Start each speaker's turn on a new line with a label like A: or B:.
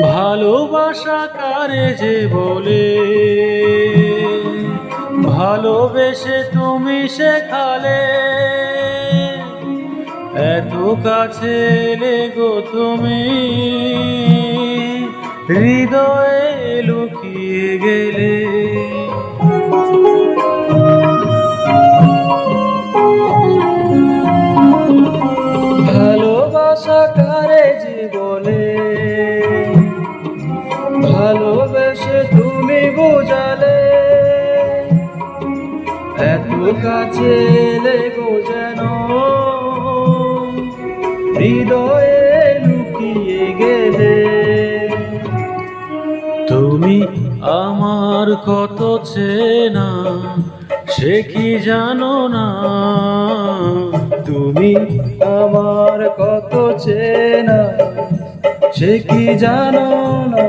A: ভালোবাসা কারে যে বলে, ভালোবেসে তুমি শেখালে, এত কাছে এলে গো তুমি, হৃদয়ে লুকিয়ে গেলে। ভালোবাসা কারে যে বলে, ভালোবেসে তুমি বোঝালে, এত কাছে এলে গো যেন, হৃদয়ে লুকিয়ে গেলে। তুমি আমার কত চেনা সে কি জানো না, তুমি আমার কত চেনা সে কি জানো না।